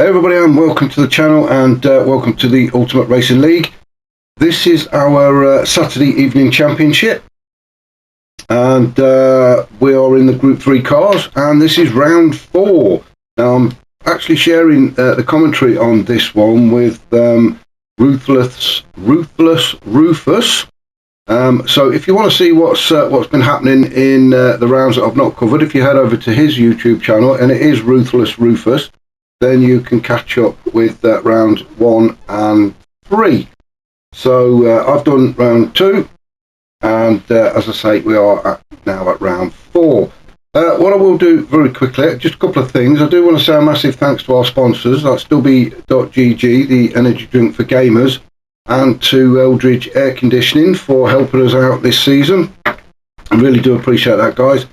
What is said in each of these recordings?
Hey everybody, and welcome to the channel, and welcome to the Ultimate Racing League. This is our Saturday evening championship, and we are in the Group 3 cars, and this is round 4. Now I'm actually sharing the commentary on this one with Ruthless Rufus. So if you want to see what's been happening in the rounds that I've not covered, if you head over to his YouTube channel, and it is Ruthless Rufus, then you can catch up with round 1 and 3. So I've done round 2, and as I say, we are now at round 4. What I will do very quickly, just a couple of things. I do want to say a massive thanks to our sponsors. That's WB.GG, the energy drink for gamers, and to Eldridge Air Conditioning for helping us out this season. I really do appreciate that, guys.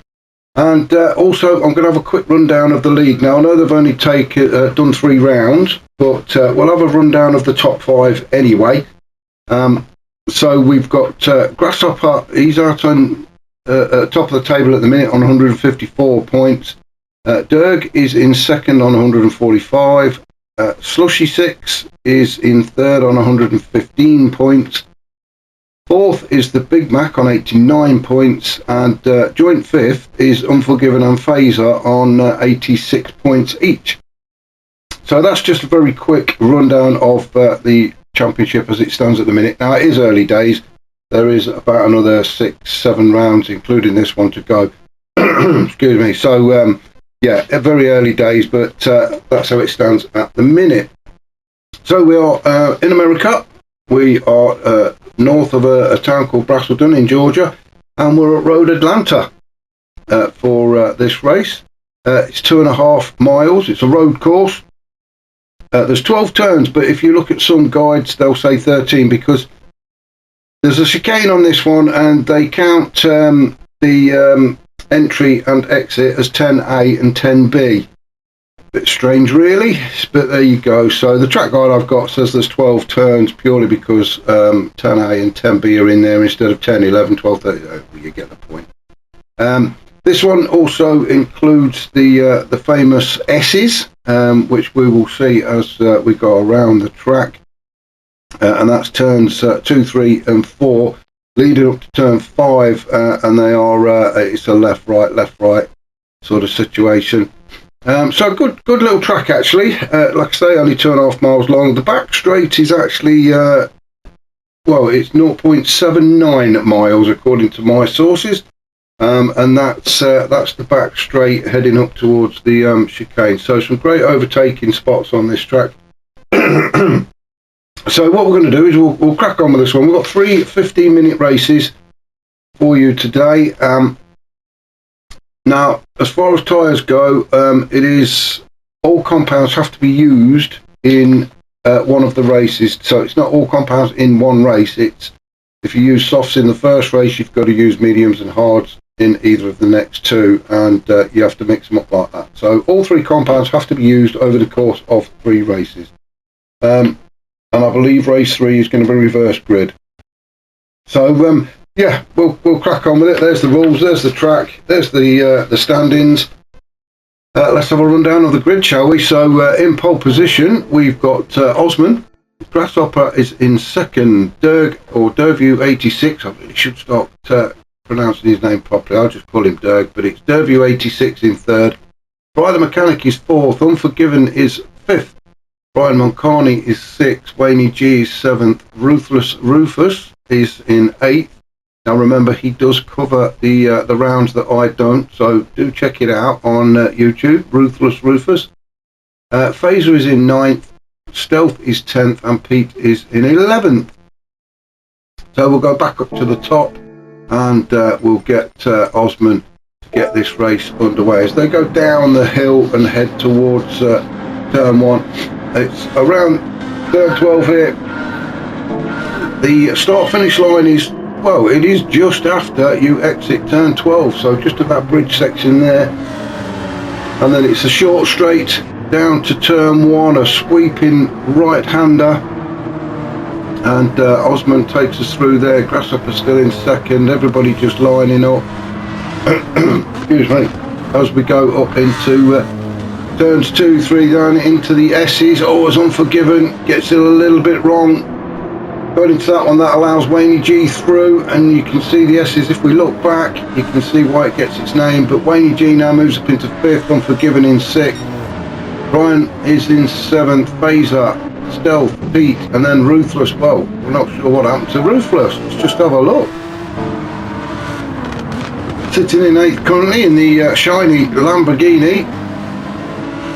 And also, I'm going to have a quick rundown of the league. Now, I know they've only done 3 rounds, but we'll have a rundown of the top 5 anyway. So we've got Grasshopper. He's out on top of the table at the minute on 154 points. Derg is in second on 145. Slushy 6 is in third on 115 points. Fourth is the Big Mac on 89 points, and joint fifth is Unforgiven and Phaser on 86 points each. So that's just a very quick rundown of the championship as it stands at the minute. Now, it is early days. There is about another 6-7 rounds, including this one, to go. Excuse me. So yeah, very early days, but that's how it stands at the minute. So we are in America. We are north of a town called Brasselton in Georgia, and we're at Road Atlanta for this race. It's 2.5 miles. It's a road course. There's 12 turns, but if you look at some guides, they'll say 13 because there's a chicane on this one, and they count the entry and exit as 10A and 10B. Bit strange, really, but there you go. So the track guide I've got says there's 12 turns purely because 10A and 10B are in there instead of 10, 11, 12, 13. You get the point. This one also includes the famous S's, which we will see as we go around the track, and that's turns 2, 3, and 4, leading up to turn 5, and they are it's a left, right sort of situation. So good little track actually. Like I say, only 2.5 miles long. The back straight is actually well, it's 0.79 miles according to my sources, and that's the back straight heading up towards the chicane. So some great overtaking spots on this track. So what we're going to do is we'll crack on with this one. We've got 3 15-minute races for you today. Now, as far as tyres go, it is all compounds have to be used in one of the races. So it's not all compounds in one race. It's if you use softs in the first race, you've got to use mediums and hards in either of the next 2, and you have to mix them up like that. So all 3 compounds have to be used over the course of 3 races. And I believe race 3 is going to be reverse grid. So yeah, we'll crack on with it. There's the rules, there's the track, there's the standings. Let's have a rundown of the grid, shall we? So in pole position, we've got Osman. Grasshopper is in second. Derg, or Derview 86. I really should start pronouncing his name properly. I'll just call him Derg, but it's Derview 86 in third. Brian the Mechanic is 4th. Unforgiven is 5th. Brian Moncani is 6th. Wayne G is 7th. Ruthless Rufus is in 8th. Now remember, he does cover the rounds that I don't, so do check it out on YouTube, Ruthless Rufus. Phaser is in 9th, Stealth is 10th, and Pete is in 11th. So we'll go back up to the top, and we'll get Osman to get this race underway. As they go down the hill and head towards turn 1, it's around turn 12 here. The start-finish line is, well, it is just after you exit turn 12, so just at that bridge section there, and then it's a short straight down to turn 1, a sweeping right-hander, and Osman takes us through there. Grasshopper still in second, everybody just lining up excuse me, as we go up into Turns 2, 3 down into the S's. Always Unforgiven, gets it a little bit wrong. Going into that one, that allows Wayne G through, and you can see the S's. If we look back, you can see why it gets its name. But Wayne G now moves up into 5th, Unforgiven in 6th. Brian is in 7th, Phaser, Stealth, Pete, and then Ruthless. Well, we're not sure what happened to Ruthless. Let's just have a look. Sitting in 8th currently in the shiny Lamborghini.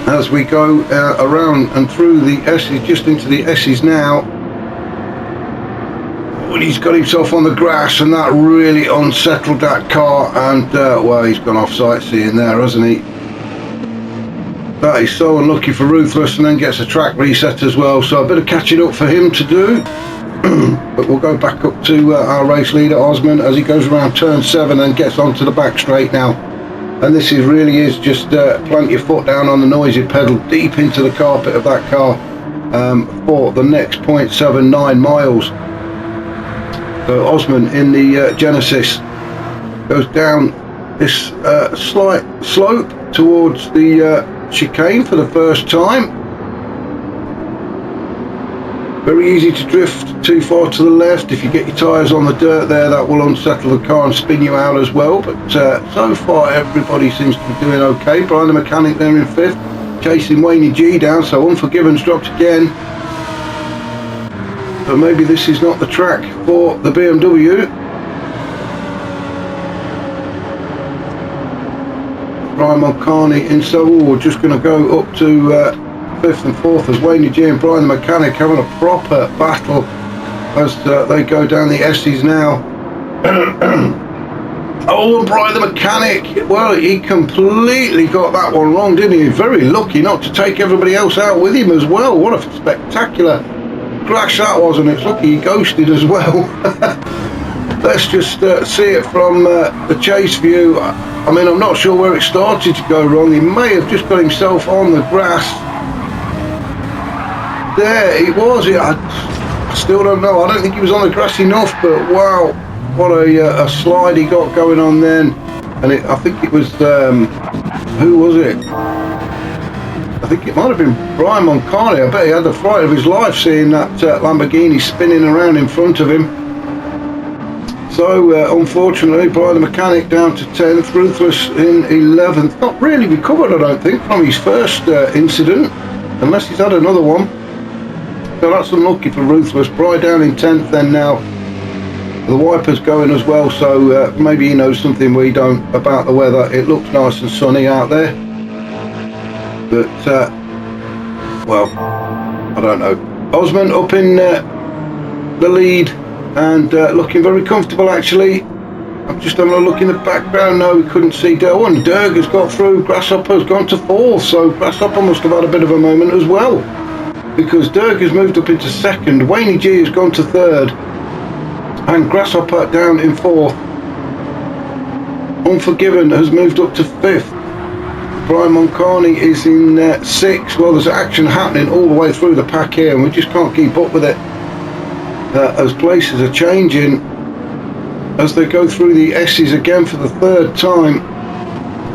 As we go around and through the S's, just into the S's now. Well, he's got himself on the grass, and that really unsettled that car, and well, he's gone off sightseeing there, hasn't he? That is so unlucky for Ruthless, and then gets a track reset as well, so a bit of catching up for him to do. But we'll go back up to our race leader Osman as he goes around turn 7 and gets onto the back straight now. And this really is just plant your foot down on the noisy pedal deep into the carpet of that car for the next 0.79 miles. So Osman in the Genesis goes down this slight slope towards the chicane for the first time. Very easy to drift too far to the left. If you get your tyres on the dirt there, that will unsettle the car and spin you out as well. But so far everybody seems to be doing okay. Brian the Mechanic there in 5th, chasing Wayne G down, so Unforgiven's dropped again. But maybe this is not the track for the BMW. Brian Mulcahy in Seoul, we're just going to go up to 5th and 4th as Wayne G and Brian the Mechanic having a proper battle as they go down the S's now. Oh, and Brian the Mechanic, well, he completely got that one wrong, didn't he? Very lucky not to take everybody else out with him as well. What a spectacular crash that was, and it's lucky he ghosted as well. Let's just see it from the chase view. I mean, I'm not sure where it started to go wrong. He may have just got himself on the grass. There it was. I still don't know. I don't think he was on the grass enough, but wow, what a slide he got going on then. And I think it was, who was it? I think it might have been Brian Mulcahy. I bet he had the fright of his life seeing that Lamborghini spinning around in front of him. So unfortunately, Brian the Mechanic down to 10th, Ruthless in 11th. Not really recovered, I don't think, from his first incident, unless he's had another one. So that's unlucky for Ruthless. Brian down in 10th then now. The wipers going as well, so maybe he knows something we don't about the weather. It looks nice and sunny out there. But, well, I don't know. Osman up in the lead. And looking very comfortable actually. I'm just having a look in the background. No, we couldn't see Derwin. Derg has got through. Grasshopper's gone to 4th, so Grasshopper must have had a bit of a moment as well, because Derg has moved up into 2nd. Wayne G has gone to 3rd, and Grasshopper down in 4th. Unforgiven has moved up to 5th. Brian Mulcahy is in 6th. Well, there's action happening all the way through the pack here, and we just can't keep up with it. As places are changing as they go through the S's again for the 3rd time.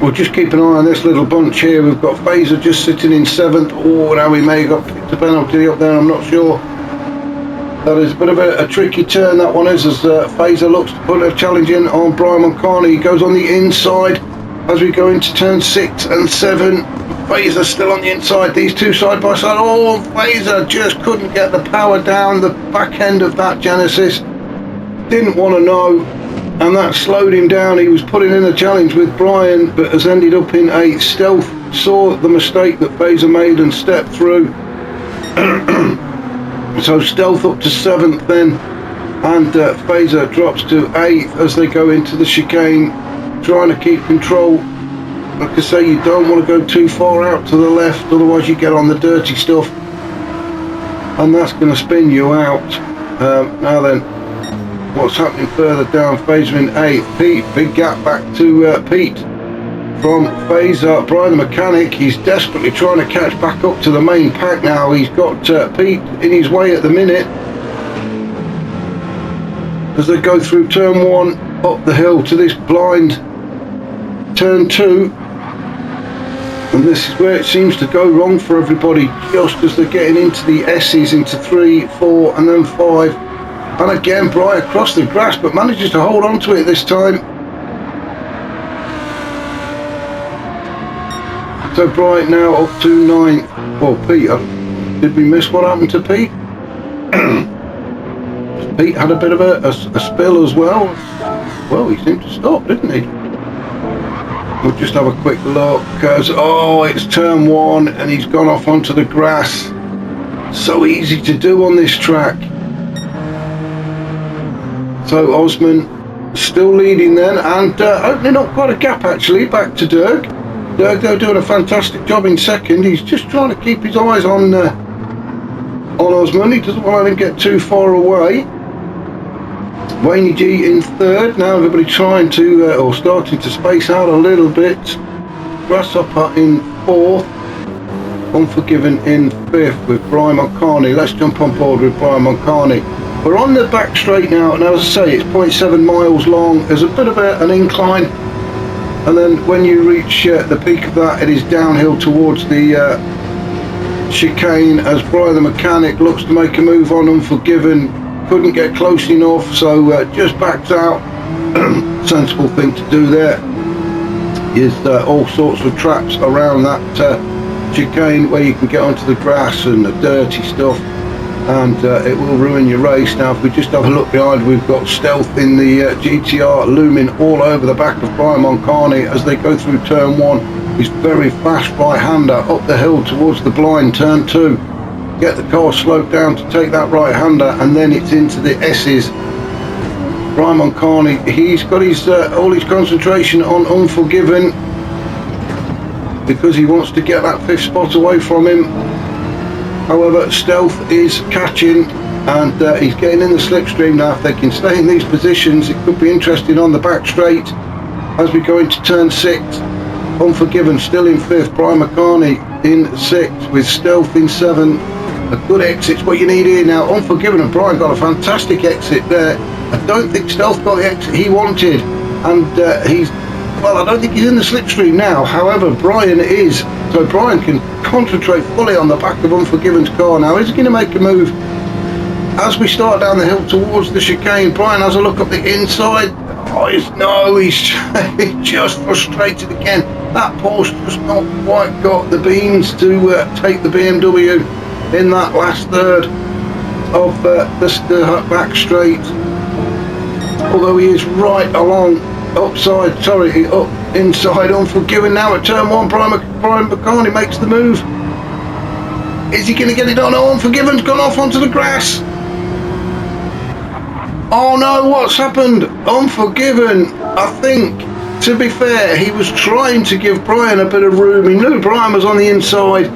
We'll just keep an eye on this little bunch here. We've got Phaser just sitting in 7th. Oh, now we may have got picked a penalty up there, I'm not sure. That is a bit of a tricky turn, that one is, as Phaser looks to put a challenge in on Brian Mulcahy. He goes on the inside as we go into turn 6 and 7. Phaser still on the inside, these two side by side. Oh, Phaser just couldn't get the power down the back end of that Genesis. Didn't want to know, and that slowed him down. He was putting in a challenge with Brian, but has ended up in 8th. Stealth saw the mistake that Phaser made and stepped through. So Stealth up to 7th then, and Phaser drops to 8th as they go into the chicane, trying to keep control. Like I say, you don't want to go too far out to the left, otherwise you get on the dirty stuff, and that's going to spin you out. Now then, what's happening further down? Phaser in 8th. Pete, big gap back to Pete from Phaser. Brian the Mechanic, he's desperately trying to catch back up to the main pack now. He's got Pete in his way at the minute as they go through turn 1 up the hill to this blind turn 2. And this is where it seems to go wrong for everybody, just as they're getting into the S's, into 3, 4 and then 5. And again, Brian across the grass, but manages to hold on to it this time. So Brian now up to 9th. Well, Pete, did we miss what happened to Pete? Pete had a bit of a spill as well. Well, he seemed to stop, didn't he? We'll just have a quick look. Oh, it's turn 1 and he's gone off onto the grass. So easy to do on this track. So Osman still leading then, and opening up quite a gap actually, back to Dirk. Dirk though doing a fantastic job in second. He's just trying to keep his eyes on Osman. He doesn't want to let him get too far away. Wayne G in third. Now everybody trying to, or starting to space out a little bit. Grasshopper in fourth. Unforgiven in fifth with Brian Moncani. Let's jump on board with Brian Moncani. We're on the back straight now, and as I say, it's 0.7 miles long. There's a bit of an incline, and then when you reach the peak of that, it is downhill towards the chicane as Brian the mechanic looks to make a move on Unforgiven. Couldn't get close enough, so just backs out. Sensible thing to do there. Is all sorts of traps around that chicane where you can get onto the grass and the dirty stuff, and it will ruin your race. Now if we just have a look behind, we've got Stealth in the GTR looming all over the back of Brian Moncani as they go through turn 1. He's very fast right-hander up the hill towards the blind, turn 2. Get the car slowed down to take that right-hander, and then it's into the S's. Brian Moncani, he's got his all his concentration on Unforgiven because he wants to get that 5th spot away from him. However, Stealth is catching, and he's getting in the slipstream now. If they can stay in these positions, it could be interesting on the back straight as we go into turn 6. Unforgiven still in 5th, Brian Moncani in 6th with Stealth in 7th. A good exit's what you need here now. Unforgiven and Brian got a fantastic exit there. I don't think Stealth got the exit he wanted, and well, I don't think he's in the slipstream now. However, Brian is, so Brian can concentrate fully on the back of Unforgiven's car now. Is he going to make a move as we start down the hill towards the chicane? Brian has a look up the inside. Oh, he's just frustrated again. That Porsche just not quite got the beans to take the BMW in that last third of the back straight. Although he is right along up inside Unforgiven now at turn 1. Brian Moncani makes the move. Is he going to get it on? Oh, Unforgiven's gone off onto the grass. Oh no, what's happened? Unforgiven, I think, to be fair, he was trying to give Brian a bit of room. He knew Brian was on the inside.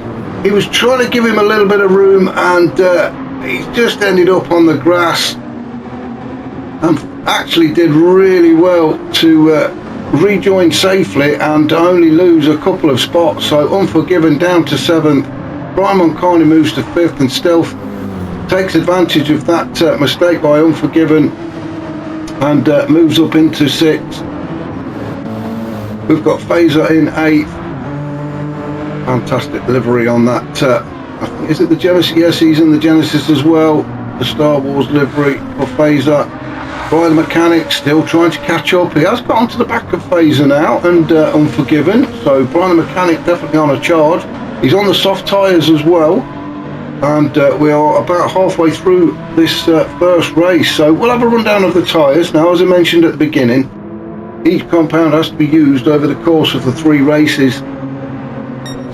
He was trying to give him a little bit of room, and he's just ended up on the grass and actually did really well to rejoin safely and only lose a couple of spots. So Unforgiven down to 7th. Brian Moncani moves to 5th, and Stealth takes advantage of that mistake by Unforgiven and moves up into 6th. We've got Phaser in 8th. Fantastic livery on that. I think, is it the Genesis? Yes, he's in the Genesis as well. The Star Wars livery for Phaser. Brian the mechanic still trying to catch up. He has got onto the back of Phaser now and Unforgiven. So Brian the mechanic definitely on a charge. He's on the soft tyres as well. And we are about halfway through this first race. So we'll have a rundown of the tyres. Now, as I mentioned at the beginning, each compound has to be used over the course of the 3 races.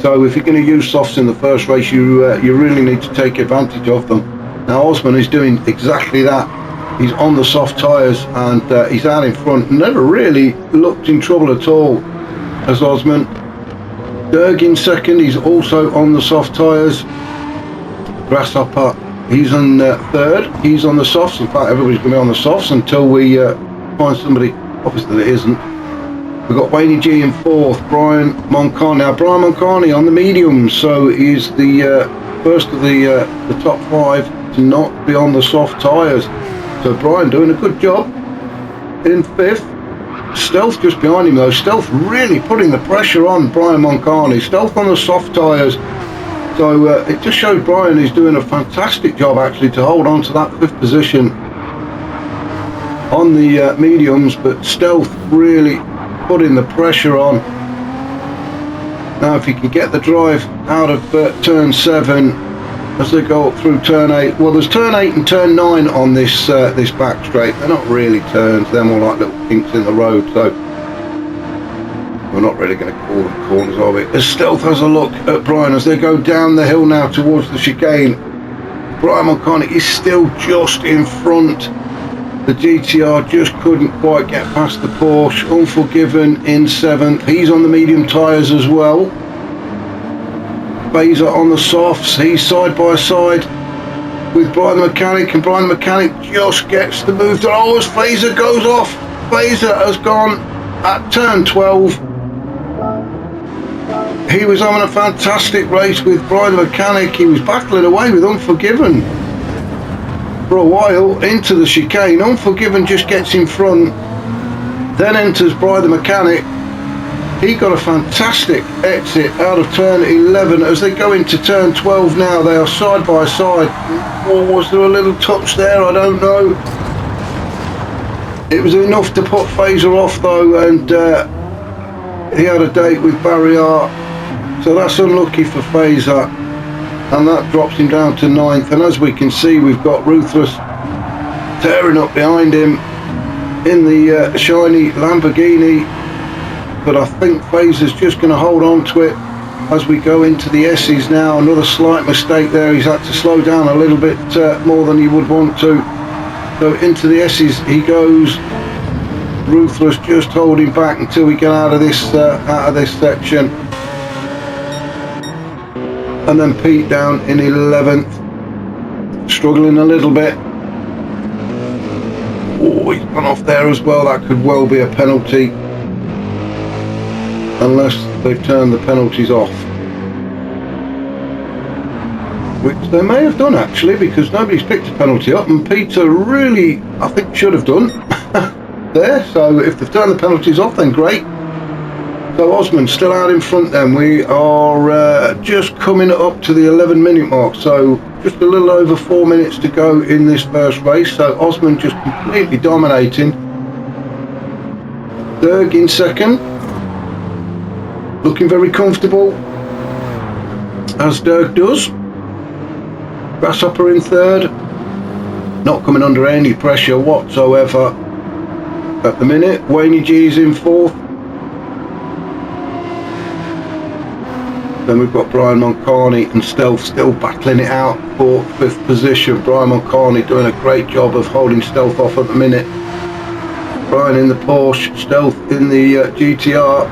So if you're going to use softs in the first race, you really need to take advantage of them. Now Osman is doing exactly that. He's on the soft tyres, and he's out in front. Never really looked in trouble at all as Osman. Derg in 2nd, he's also on the soft tyres. Grasshopper, he's on 3rd, he's on the softs. In fact, everybody's going to be on the softs until we find somebody. Obviously there isn't. We've got Wayne G in 4th, Brian Moncani. Now Brian Moncani on the mediums, so he's the first of the top 5 to not be on the soft tyres. So Brian doing a good job in 5th. Stealth just behind him though. Stealth really putting the pressure on Brian Moncani. Stealth on the soft tyres. So it just shows Brian is doing a fantastic job actually to hold on to that 5th position on the mediums, but Stealth really putting the pressure on. Now if he can get the drive out of turn 7 as they go up through turn 8. Well, there's turn 8 and turn 9 on this this back straight. They're not really turns, they're more like little kinks in the road, so we're not really going to call them corners, are we? As Stealth has a look at Brian as they go down the hill now towards the chicane. Brian Moncani is still just in front. The GTR just couldn't quite get past the Porsche. Unforgiven in 7th. He's on the medium tyres as well. Fazer on the softs. He's side by side with Brian the Mechanic, and Brian the Mechanic just gets the move done. Oh, as Fazer goes off. Fazer has gone at turn 12. He was having a fantastic race with Brian the Mechanic. He was battling away with Unforgiven for a while into the chicane. Unforgiven just gets in front, then enters Brian the Mechanic. He got a fantastic exit out of turn 11 as they go into turn 12 now. They are side by side. Or was there a little touch there? I don't know. It was enough to put Fazer off though, and he had a date with Barrier. So that's unlucky for Fazer, and that drops him down to 9th. And as we can see, we've got Ruthless tearing up behind him in the shiny Lamborghini, but I think Fazer's just going to hold on to it as we go into the S's now. Another slight mistake there. He's had to slow down a little bit more than he would want to. So into the S's he goes. Ruthless just holding back until we get out of this section. And then Pete down in 11th, struggling a little bit. Oh, he's gone off there as well. That could well be a penalty, unless they've turned the penalties off, which they may have done actually, because nobody's picked a penalty up, and Peter really, I think, should have done there. So if they've turned the penalties off, then great. So Osman still out in front then. We are just coming up to the 11-minute mark, so just a little over 4 minutes to go in this first race. So Osman just completely dominating. Derg in 2nd, looking very comfortable, as Derg does. Grasshopper in 3rd, not coming under any pressure whatsoever at the minute. Wayne G is in 4th. Then we've got Brian Moncani and Stealth still battling it out for 5th position. Brian Moncani doing a great job of holding Stealth off at the minute. Brian in the Porsche, Stealth in the GTR.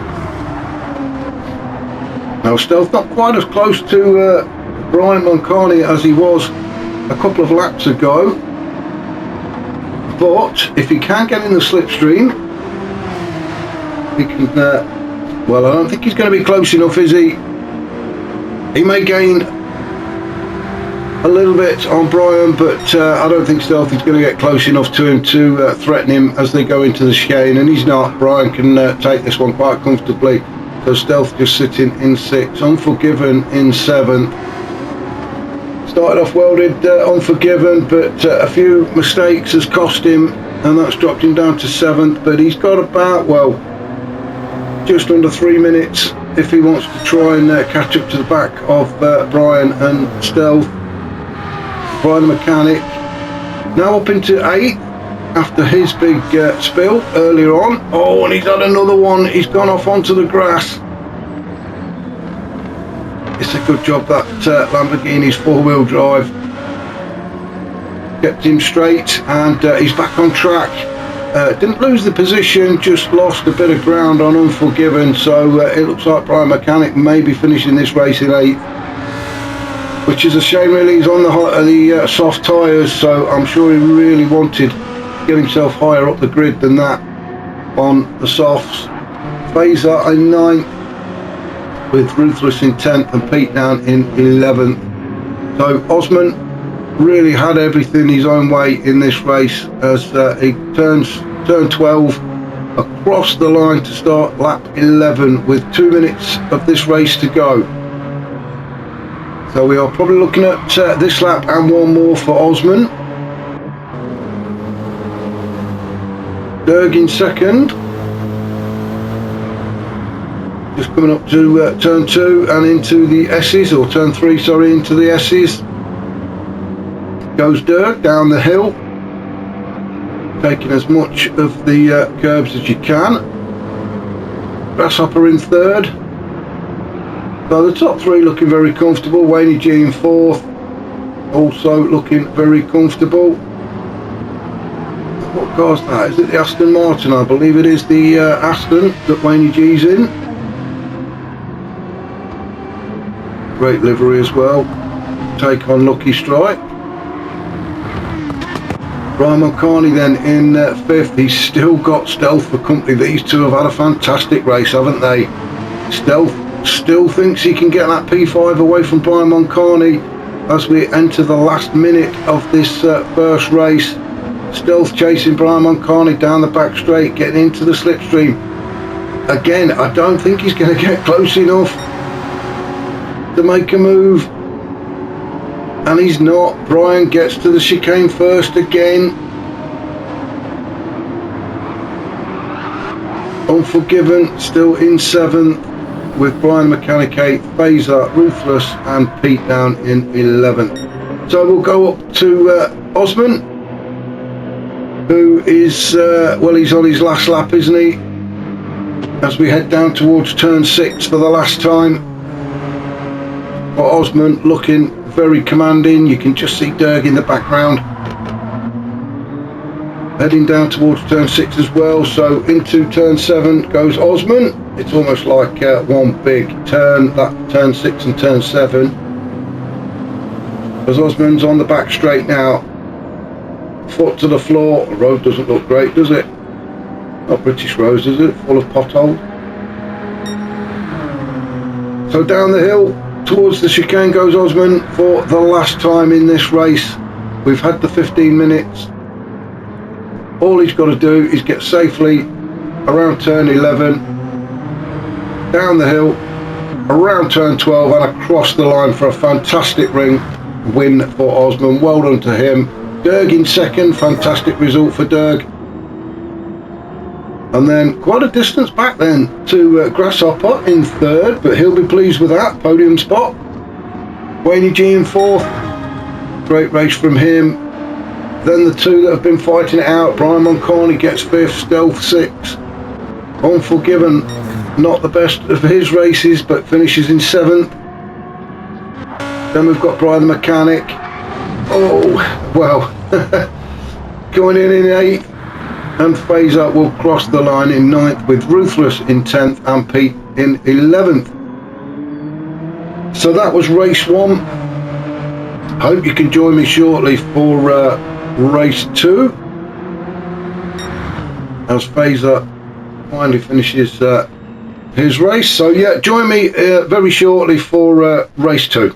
Now Stealth not quite as close to Brian Moncani as he was a couple of laps ago, but if he can get in the slipstream, he can, well, I don't think he's going to be close enough, is he? He may gain a little bit on Brian, but I don't think Stealth is going to get close enough to him to threaten him as they go into the chicane, and he's not. Brian can take this one quite comfortably. So Stealth just sitting in 6th, Unforgiven in 7th. Started off well, did Unforgiven, but a few mistakes has cost him, and that's dropped him down to 7th. But he's got about, well, just under 3 minutes if he wants to try and catch up to the back of Brian and Stealth. Brian the Mechanic now up into 8th after his big spill earlier on. Oh, and he's had another one. He's gone off onto the grass. It's a good job that Lamborghini's 4-wheel drive kept him straight, and he's back on track. Didn't lose the position, just lost a bit of ground on Unforgiven. So it looks like Brian Mechanic may be finishing this race in 8th, which is a shame really. He's on the soft tyres, so I'm sure he really wanted to get himself higher up the grid than that on the softs. Fazer in 9th, with Ruthless in 10th and Pete down in 11th. So Osman really had everything his own way in this race as he turns turn 12, across the line to start lap 11 with 2 minutes of this race to go. So we are probably looking at this lap and one more for Osman. Derg in second. Just coming up to turn 2 and into the S's, or turn 3, sorry, into the S's. Goes Derg down the hill, taking as much of the curbs as you can. Grasshopper in third. So the top 3 looking very comfortable. Wayne G in 4th, also looking very comfortable. What car's that? Is it the Aston Martin? I believe it is the Aston that Wayne G's in. Great livery as well. Take on Lucky Strike. Brian Mulcahy then in 5th. He's still got Stealth for company. These two have had a fantastic race, haven't they? Stealth still thinks he can get that P5 away from Brian Mulcahy as we enter the last minute of this first race. Stealth chasing Brian Mulcahy down the back straight, getting into the slipstream. Again, I don't think he's going to get close enough to make a move, and he's not. Brian gets to the chicane first again. Unforgiven still in 7th, with Brian Mechanic 8th, Fazer, Ruthless and Pete down in 11th. So we'll go up to Osman, who is well, he's on his last lap, isn't he, as we head down towards turn 6 for the last time. But Osman looking very commanding. You can just see Derg in the background heading down towards turn 6 as well. So into turn 7 goes Osman. It's almost like one big turn, that turn 6 and turn 7, as Osman's on the back straight now, foot to the floor. The road doesn't look great, does it? Not British roads, is it? Full of potholes. So down the hill towards the chicane goes Osman for the last time in this race. We've had the 15 minutes. All he's got to do is get safely around turn 11, down the hill, around turn 12 and across the line for a fantastic win for Osman. Well done to him. Derg in second, fantastic result for Derg. And then quite a distance back then to Grasshopper in third, but he'll be pleased with that podium spot. Wayne G in 4th, great race from him. Then the two that have been fighting it out, Brian Mulcahy gets 5th, Stealth 6th. Unforgiven, not the best of his races, but finishes in 7th. Then we've got Brian the Mechanic. Oh, well, going in 8th. And Fazer will cross the line in 9th, with Ruthless in 10th and Pete in 11th. So that was race 1. Hope you can join me shortly for race 2, as Fazer finally finishes his race. So yeah, join me very shortly for race 2.